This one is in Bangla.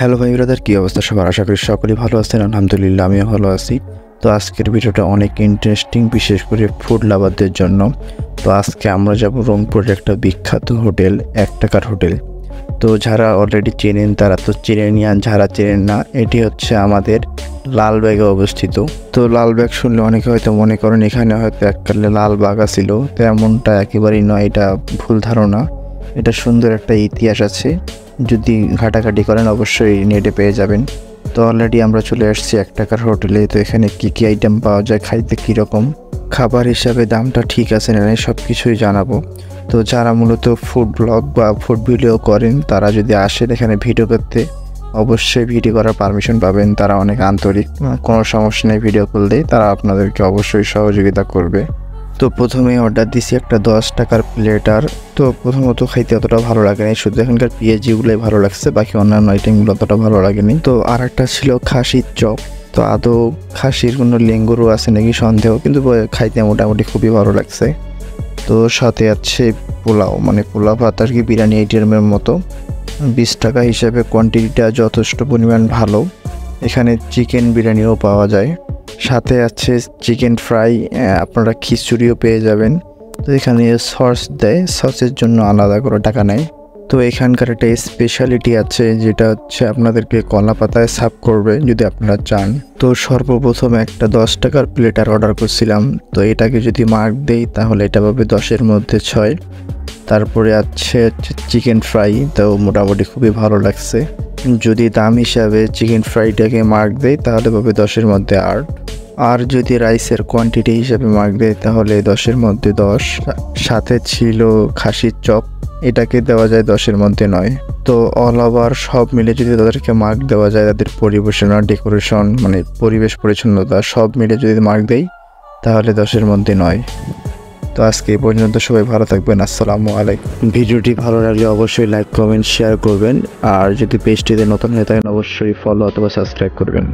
হ্যালো ভাই ব্রাদার, কী অবস্থা সবার? আশা করি সকলেই ভালো আছেন। আলহামদুলিল্লাহ আমিও ভালো আছি। তো আজকের ভিডিওটা অনেক ইন্টারেস্টিং, বিশেষ করে ফুড লাভারদের জন্য। তো আজকে আমরা যাব রংপুরের একটা বিখ্যাত হোটেল, 1 টাকার হোটেল। তো যারা অলরেডি চেনেন তারা তো চেনেনই, আর যারা চেনেন না, এটি হচ্ছে আমাদের লালবাগে অবস্থিত। তো লালবাগ শুনলে অনেকে হয়তো মনে করেন এখানে হয়তো এককালে লালবাগ ছিল। তো এমনটা একেবারেই নয়, এটা ভুল ধারণা। এটা সুন্দর একটা ইতিহাস আছে, যদি ঘাটাঘাটি করেন অবশ্যই নেটে পেয়ে যাবেন। তো অলরেডি আমরা চলে আসছি 1 টাকার হোটেলে। তো এখানে কী কী আইটেম পাওয়া যায়, খাইতে কীরকম, খাবার হিসাবে দামটা ঠিক আছে না সব কিছুই জানাবো। তো যারা মূলত ফুড ব্লগ বা ফুড ভিডিও করেন তারা যদি আসেন এখানে ভিডিও করতে, অবশ্যই ভিডিও করার পারমিশন পাবেন। তারা অনেক আন্তরিক, কোনো সমস্যা নেই, ভিডিও করলে তারা আপনাদেরকে অবশ্যই সহযোগিতা করবে। তো প্রথমে অর্ডার দিছি একটা 10 টাকার প্লেটার। তো প্রথমত খাইতে অতটা ভালো লাগেনি, শুধু এখানকার পেঁয়াজিগুলোই ভালো লাগছে, বাকি অন্যান্য আইটেমগুলো অতটা ভালো লাগেনি। তো আর একটা ছিল খাসির চপ। তো আদৌ খাসির কোনো লেঙ্গুরও আছে নাকি সন্দেহ, কিন্তু খাইতে মোটামুটি খুবই ভালো লাগছে। তো সাথে আছে পোলাও, মানে পোলাও ভাত আর কি, বিরিয়ানি আইটেমের মতো। 20 টাকা হিসেবে কোয়ান্টিটিটা যথেষ্ট পরিমাণ ভালো। এখানে চিকেন বিরিয়ানিও পাওয়া যায়, সাথে আছে চিকেন ফ্রাই, আপনারা খিচুড়িও পেয়ে যাবেন। তো এখানে সস দেয়, সসের জন্য আলাদা করে টাকা নেয়। তো এখানকার একটা স্পেশালিটি আছে, যেটা হচ্ছে আপনাদেরকে কলা পাতায় সার্ভ করবে যদি আপনারা চান। তো সর্বপ্রথম একটা 10 টাকার প্লেটার অর্ডার করছিলাম। তো এটাকে যদি মার্ক দেই তাহলে এটা পাবে 10-এর মধ্যে 6। তারপরে আছে চিকেন ফ্রাই, তো মোটামুটি খুবই ভালো লাগছে। যদি দাম হিসাবে চিকেন ফ্রাইটাকে মার্ক দেয় তাহলে পাবে 10-এর মধ্যে 8। আর যদি রাইসের কোয়ান্টিটি হিসাবে মার্ক দেয় তাহলে 10-এর মধ্যে 10। সাথে ছিল খাসির চপ, এটাকে দেওয়া যায় 10-এর মধ্যে 9। তো অল ওভার সব মিলে যদি তাদেরকে মার্ক দেওয়া যায়, তাদের পরিবেশনা, ডেকোরেশন, মানে পরিবেশ পরিচ্ছন্নতা সব মিলে যদি মার্ক দেয় তাহলে 10-এর মধ্যে 9। তো আজকে এই পর্যন্ত, সবাই ভালো থাকবেন। আসসালামু আলাইকুম। ভিডিওটি ভালো লাগলে অবশ্যই লাইক, কমেন্ট, শেয়ার করবেন। আর যদি পেজটিতে নতুন হয়ে থাকেন অবশ্যই ফলো অথবা সাবস্ক্রাইব করবেন।